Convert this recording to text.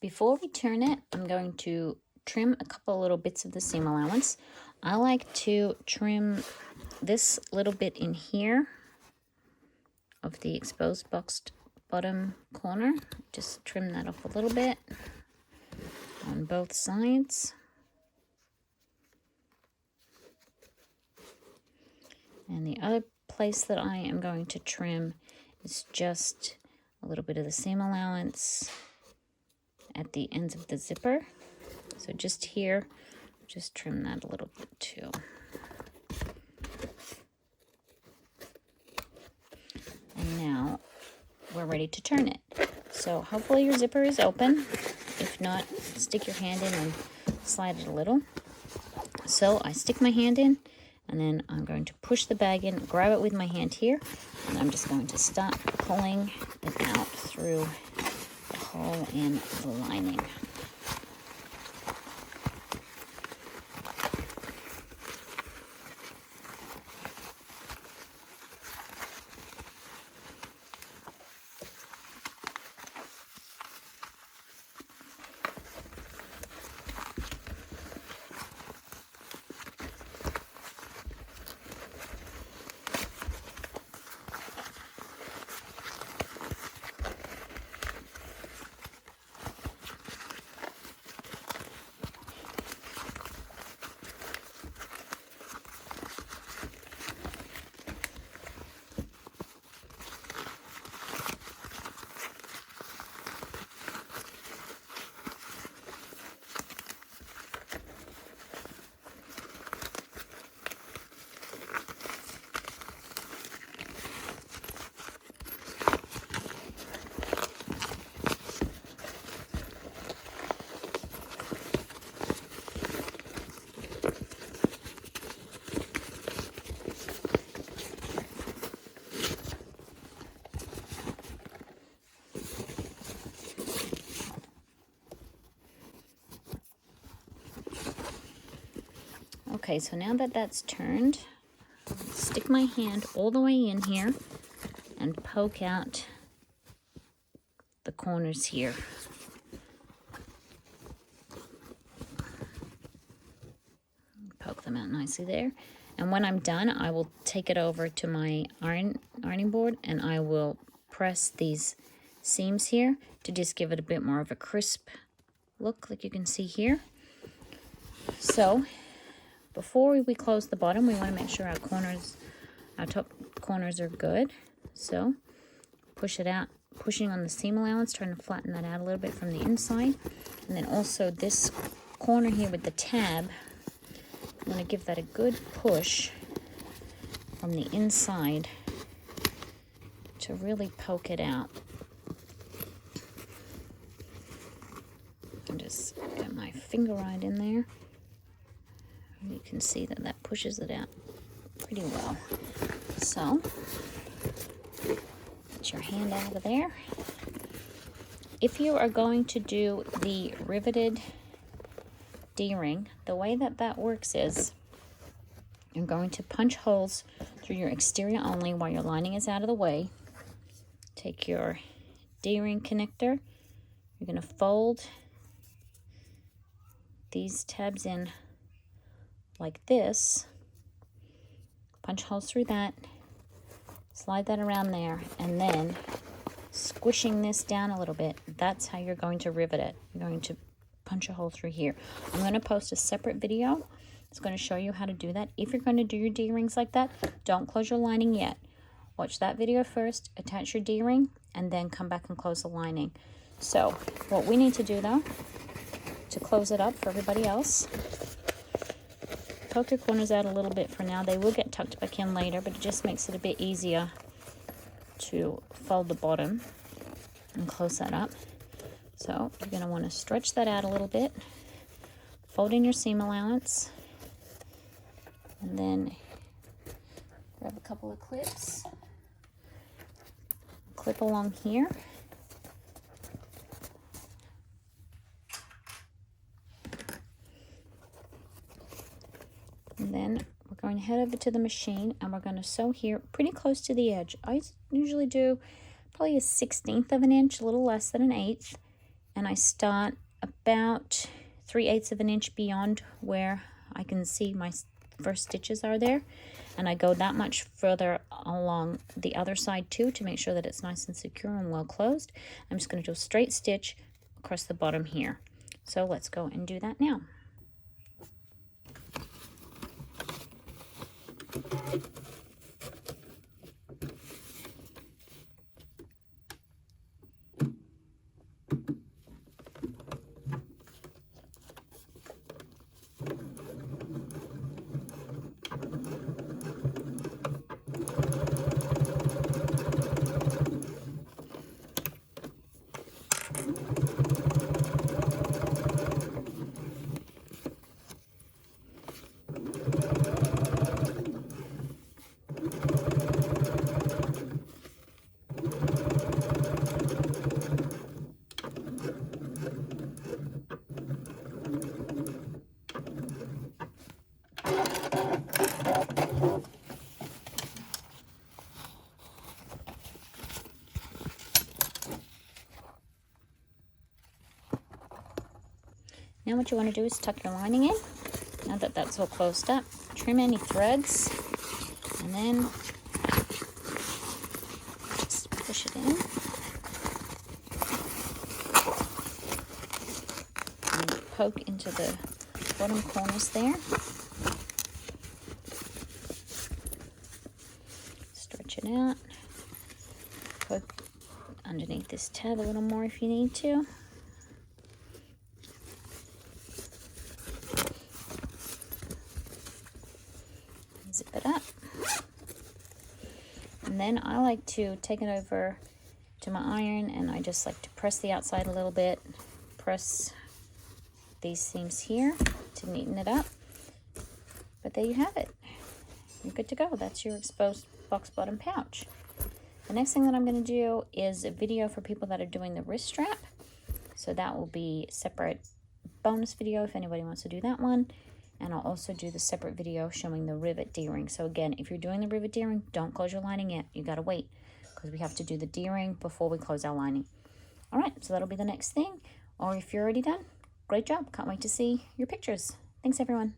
Before we turn it, I'm going to trim a couple little bits of the seam allowance. I like to trim this little bit in here of the exposed boxed bottom corner. Just trim that off a little bit on both sides. And the other place that I am going to trim is just a little bit of the seam allowance at the ends of the zipper. So just here, just trim that a little bit too. And now we're ready to turn it. So hopefully your zipper is open. If not, stick your hand in and slide it a little. So I stick my hand in, and then I'm going to push the bag in, grab it with my hand here, and I'm just going to start pulling it out through the hole in the lining. Okay, so now that that's turned, stick my hand all the way in here and poke out the corners here. Poke them out nicely there. And when I'm done, I will take it over to my ironing board, and I will press these seams here to just give it a bit more of a crisp look, like you can see here. So before we close the bottom, we want to make sure our top corners are good. So push it out, pushing on the seam allowance, trying to flatten that out a little bit from the inside. And then also this corner here with the tab, I'm going to give that a good push from the inside to really poke it out. And just get my finger right in there. You can see that that pushes it out pretty well. So, get your hand out of there. If you are going to do the riveted D-ring, the way that that works is you're going to punch holes through your exterior only while your lining is out of the way. Take your D-ring connector. You're going to fold these tabs in like this, punch holes through that, slide that around there, and then squishing this down a little bit, that's how you're going to rivet it. You're going to punch a hole through here. I'm going to post a separate video. It's going to show you how to do that. If you're going to do your D-rings like that, don't close your lining yet. Watch that video first, attach your D-ring, and then come back and close the lining. So what we need to do though, to close it up for everybody else, poke your corners out a little bit for now. They will get tucked back in later, but it just makes it a bit easier to fold the bottom and close that up. So you're going to want to stretch that out a little bit, fold in your seam allowance, and then grab a couple of clips, clip along here. And then we're going to head over to the machine, and we're going to sew here pretty close to the edge. I usually do probably a 1/16 of an inch, a little less than an 1/8. and I start about 3/8 of an inch beyond where I can see my first stitches are there, and I go that much further along the other side too to make sure that it's nice and secure and well closed. I'm just going to do a straight stitch across the bottom here. So let's go and do that now. Now what you want to do is tuck your lining in. Now that that's all closed up, trim any threads, and then just push it in. And poke into the bottom corners there. Stretch it out. Poke underneath this tab a little more if you need to. Zip it up. And then I like to take it over to my iron, and I just like to press the outside a little bit, press these seams here to neaten it up. But there you have it. You're good to go. That's your exposed box bottom pouch. The next thing that I'm going to do is a video for people that are doing the wrist strap. So that will be a separate bonus video if anybody wants to do that one. And I'll also do the separate video showing the rivet D-ring. So again, if you're doing the rivet D-ring, don't close your lining yet. You got to wait because we have to do the D-ring before we close our lining. All right, so that'll be the next thing. Or if you're already done, great job. Can't wait to see your pictures. Thanks, everyone.